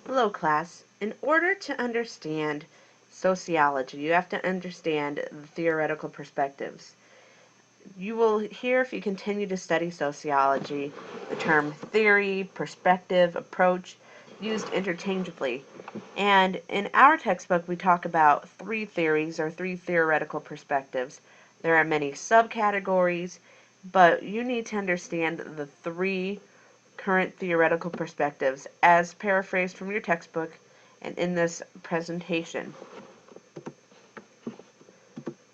Hello, class. In order to understand sociology, you have to understand the theoretical perspectives. You will hear, if you continue to study sociology, the term theory, perspective, approach used interchangeably. And in our textbook, we talk about three theories or three theoretical perspectives. There are many subcategories, but you need to understand the three current theoretical perspectives as paraphrased from your textbook and in this presentation.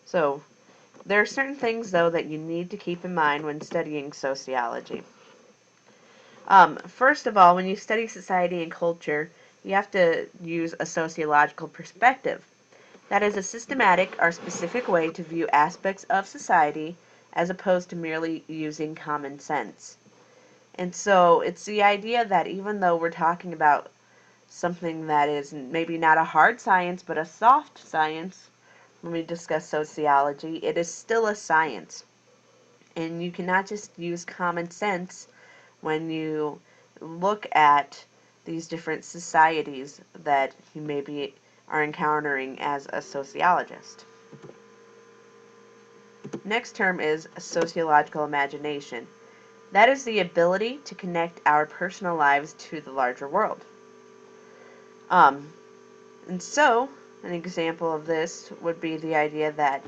So, there are certain things, though, that you need to keep in mind when studying sociology. First of all, when you study society and culture, you have to use a sociological perspective. That is a systematic or specific way to view aspects of society as opposed to merely using common sense. And so it's the idea that even though we're talking about something that is maybe not a hard science but a soft science, when we discuss sociology, it is still a science. And you cannot just use common sense when you look at these different societies that you maybe are encountering as a sociologist. Next term is sociological imagination. That is the ability to connect our personal lives to the larger world. And so, an example of this would be the idea that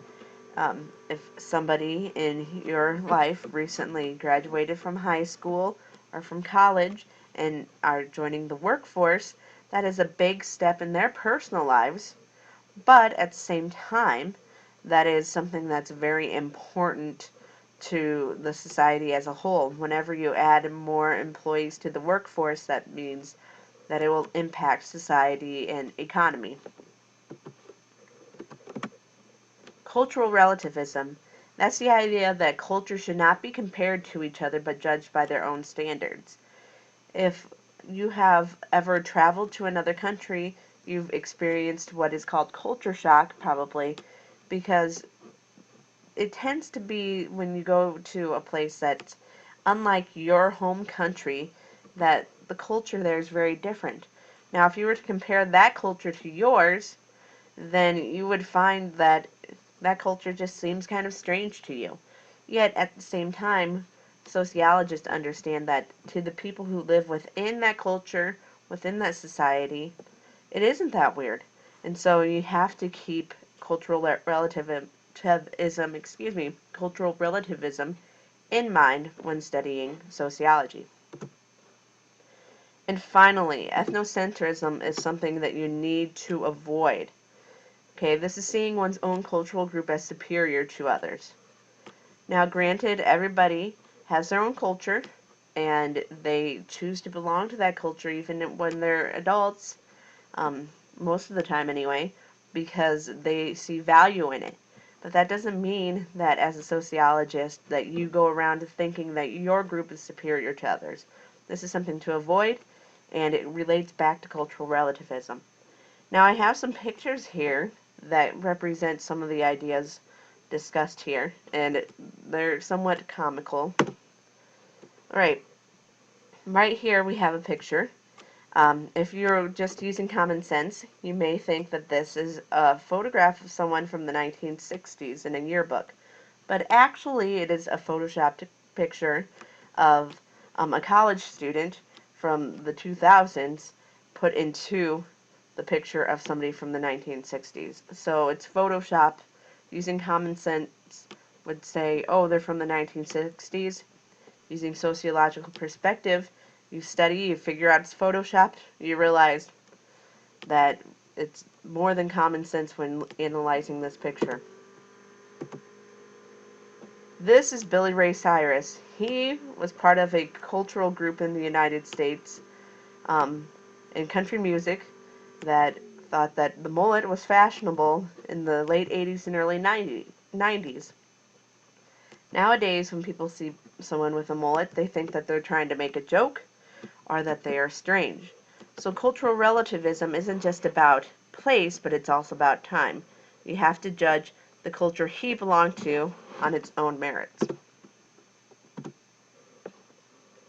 if somebody in your life recently graduated from high school or from college and are joining the workforce, that is a big step in their personal lives, but at the same time, that is something that's very important to the society as a whole. Whenever you add more employees to the workforce, that means that it will impact society and economy. Cultural relativism. That's the idea that culture should not be compared to each other but judged by their own standards. If you have ever traveled to another country, you've experienced what is called culture shock, probably, because it tends to be when you go to a place that's unlike your home country, that the culture there is very different. Now, if you were to compare that culture to yours, then you would find that that culture just seems kind of strange to you. Yet, at the same time, sociologists understand that to the people who live within that culture, within that society, it isn't that weird. And so you have to keep cultural relativism in mind when studying sociology. And finally, ethnocentrism is something that you need to avoid. Okay, this is seeing one's own cultural group as superior to others. Now, granted, everybody has their own culture, and they choose to belong to that culture even when they're adults, most of the time anyway, because they see value in it. But that doesn't mean that as a sociologist that you go around thinking that your group is superior to others. This is something to avoid, and it relates back to cultural relativism. Now, I have some pictures here that represent some of the ideas discussed here, and they're somewhat comical. Alright, right here we have a picture. If you're just using common sense, you may think that this is a photograph of someone from the 1960s in a yearbook. But actually, it is a photoshopped picture of a college student from the 2000s put into the picture of somebody from the 1960s. So it's photoshopped. Using common sense would say, oh, they're from the 1960s. Using sociological perspective, you study, you figure out it's photoshopped, you realize that it's more than common sense when analyzing this picture. This is Billy Ray Cyrus. He was part of a cultural group in the United States in country music that thought that the mullet was fashionable in the late 80s and early 90s. Nowadays, when people see someone with a mullet, they think that they're trying to make a joke or that they are strange. So cultural relativism isn't just about place, but it's also about time. You have to judge the culture he belonged to on its own merits.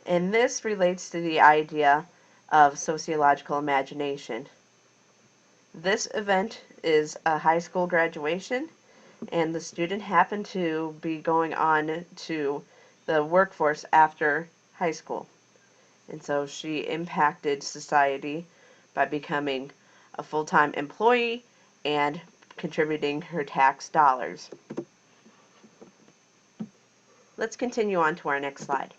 And this relates to the idea of sociological imagination. This event is a high school graduation, and the student happened to be going on to the workforce after high school. And so she impacted society by becoming a full-time employee and contributing her tax dollars. Let's continue on to our next slide.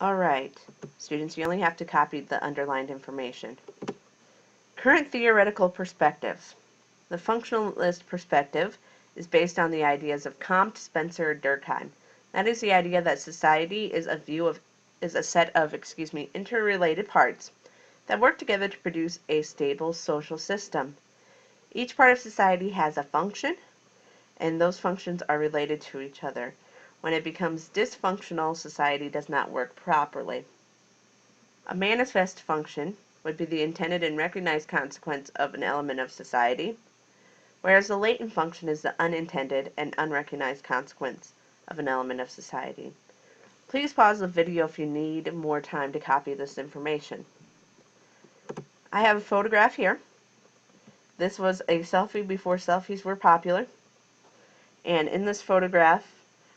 Alright, students, you only have to copy the underlined information. Current theoretical perspectives. The functionalist perspective is based on the ideas of Comte, Spencer, Durkheim. That is the idea that society is a set of interrelated parts that work together to produce a stable social system. Each part of society has a function, and those functions are related to each other. When it becomes dysfunctional, society does not work properly. A manifest function would be the intended and recognized consequence of an element of society, whereas the latent function is the unintended and unrecognized consequence of an element of society. Please pause the video if you need more time to copy this information. I have a photograph here. This was a selfie before selfies were popular. And in this photograph,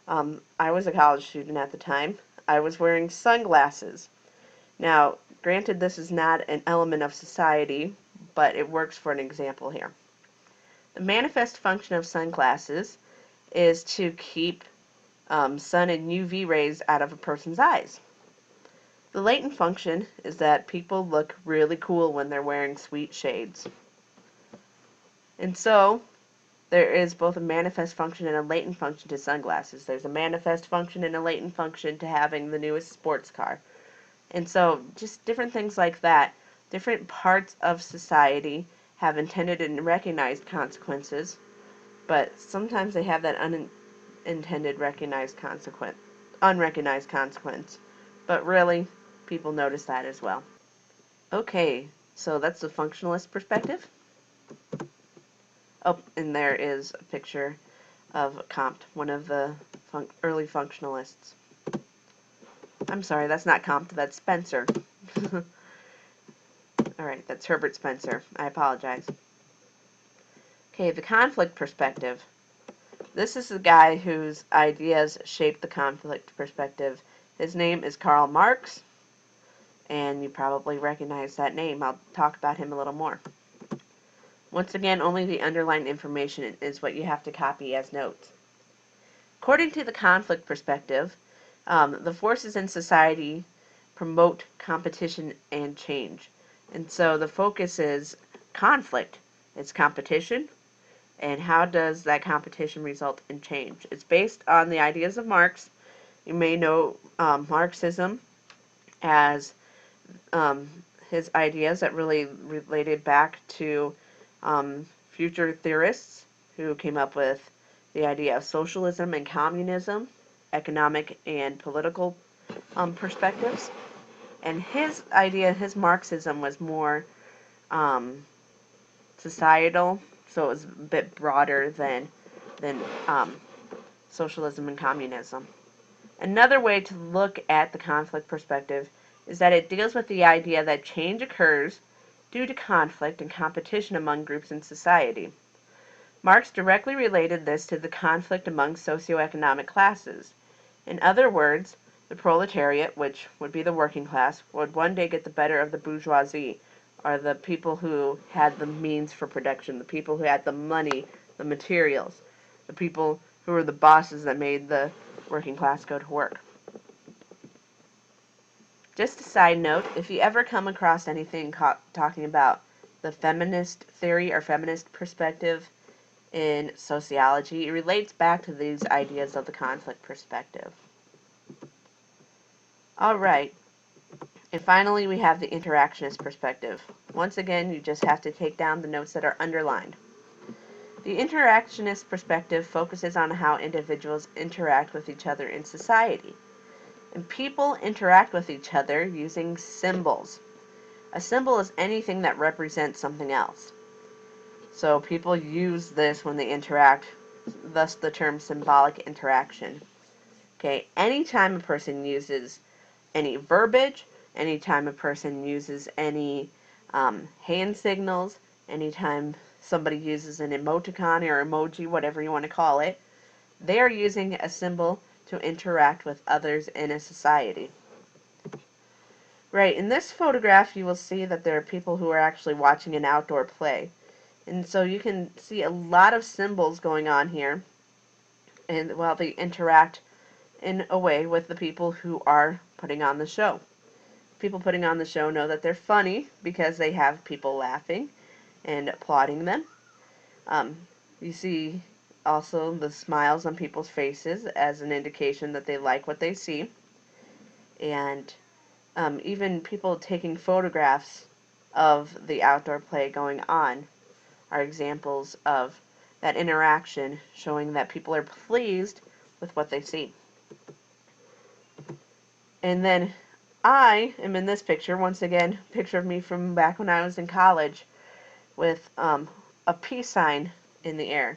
I was a college student at the time. I was wearing sunglasses. Now, granted, this is not an element of society, but it works for an example here. The manifest function of sunglasses is to keep sun and UV rays out of a person's eyes. The latent function is that people look really cool when they're wearing sweet shades. And so, there is both a manifest function and a latent function to sunglasses. There's a manifest function and a latent function to having the newest sports car. And so, just different things like that. Different parts of society have intended and recognized consequences, but sometimes they have that unintended unrecognized consequence. But really, people notice that as well. Okay, so that's the functionalist perspective. Oh, and there is a picture of Comte, one of the early functionalists. I'm sorry, that's not Comte, that's Spencer. Alright, that's Herbert Spencer. I apologize. Okay, the conflict perspective. This is the guy whose ideas shaped the conflict perspective. His name is Karl Marx, and you probably recognize that name. I'll talk about him a little more. Once again, only the underlined information is what you have to copy as notes. According to the conflict perspective, the forces in society promote competition and change. And so the focus is conflict. It's competition, and how does that competition result in change? It's based on the ideas of Marx. You may know Marxism as his ideas that really related back to future theorists who came up with the idea of socialism and communism, economic and political perspectives. And his idea, his Marxism, was more societal, so it was a bit broader than socialism and communism. Another way to look at the conflict perspective is that it deals with the idea that change occurs due to conflict and competition among groups in society. Marx directly related this to the conflict among socioeconomic classes. In other words, the proletariat, which would be the working class, would one day get the better of the bourgeoisie, or the people who had the means for production, the people who had the money, the materials, the people who were the bosses that made the working class go to work. Just a side note, if you ever come across anything talking about the feminist theory or feminist perspective in sociology, it relates back to these ideas of the conflict perspective. Alright, and finally we have the interactionist perspective. Once again, you just have to take down the notes that are underlined. The interactionist perspective focuses on how individuals interact with each other in society. And people interact with each other using symbols. A symbol is anything that represents something else. So people use this when they interact, thus the term symbolic interaction. Okay, anytime a person uses any verbiage, anytime a person uses any hand signals, anytime somebody uses an emoticon or emoji, whatever you want to call it, they are using a symbol to interact with others in a society. Right, in this photograph you will see that there are people who are actually watching an outdoor play. And so you can see a lot of symbols going on here, and while they interact in a way with the people who are putting on the show. People putting on the show know that they're funny because they have people laughing and applauding them. You see also the smiles on people's faces as an indication that they like what they see. And even people taking photographs of the outdoor play going on are examples of that interaction, showing that people are pleased with what they see. And then I am in this picture, once again, picture of me from back when I was in college, with a peace sign in the air.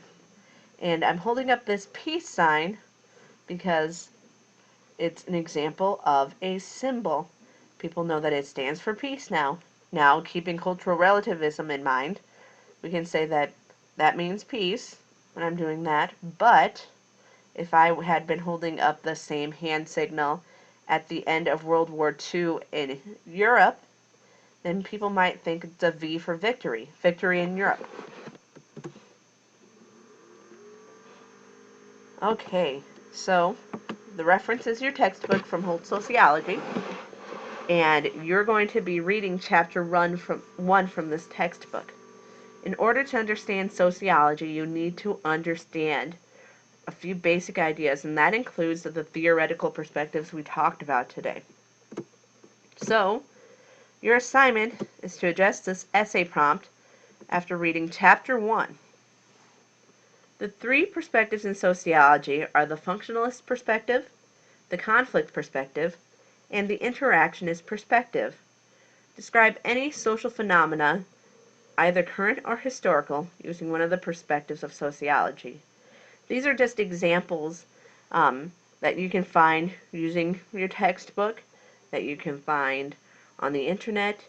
And I'm holding up this peace sign because it's an example of a symbol. People know that it stands for peace now. Now, keeping cultural relativism in mind, we can say that that means peace when I'm doing that, but if I had been holding up the same hand signal at the end of World War II in Europe, then people might think it's a V for victory. Victory in Europe. Okay, so the reference is your textbook from Holt Sociology, and you're going to be reading chapter 1 from this textbook. In order to understand sociology, you need to understand a few basic ideas, and that includes the theoretical perspectives we talked about today. So, your assignment is to address this essay prompt after reading Chapter 1. The three perspectives in sociology are the functionalist perspective, the conflict perspective, and the interactionist perspective. Describe any social phenomena, either current or historical, using one of the perspectives of sociology. These are just examples that you can find using your textbook, that you can find on the internet,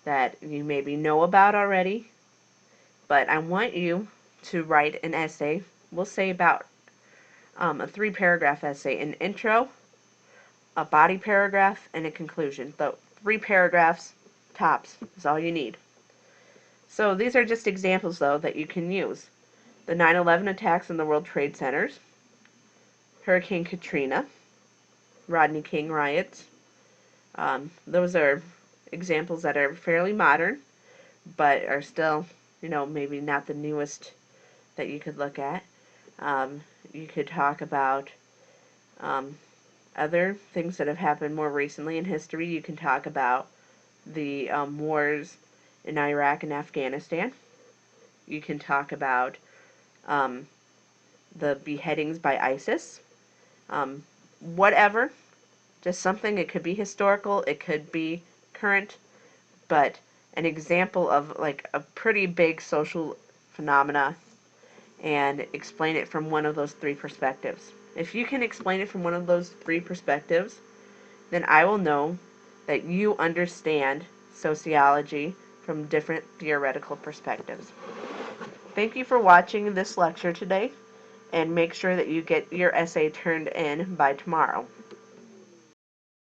that you maybe know about already. But I want you to write an essay. We'll say about a 3-paragraph essay, an intro, a body paragraph, and a conclusion. The 3 paragraphs tops is all you need. So these are just examples, though, that you can use. The 9/11 attacks in the World Trade Centers, Hurricane Katrina, Rodney King riots. Those are examples that are fairly modern, but are still, maybe not the newest that you could look at. You could talk about other things that have happened more recently in history. You can talk about the wars in Iraq and Afghanistan. You can talk about the beheadings by ISIS. Whatever, just something. It could be historical, it could be current, but an example of like a pretty big social phenomena, and explain it from one of those 3 perspectives. If you can explain it from one of those 3 perspectives, then I will know that you understand sociology from different theoretical perspectives. Thank you for watching this lecture today, and make sure that you get your essay turned in by tomorrow.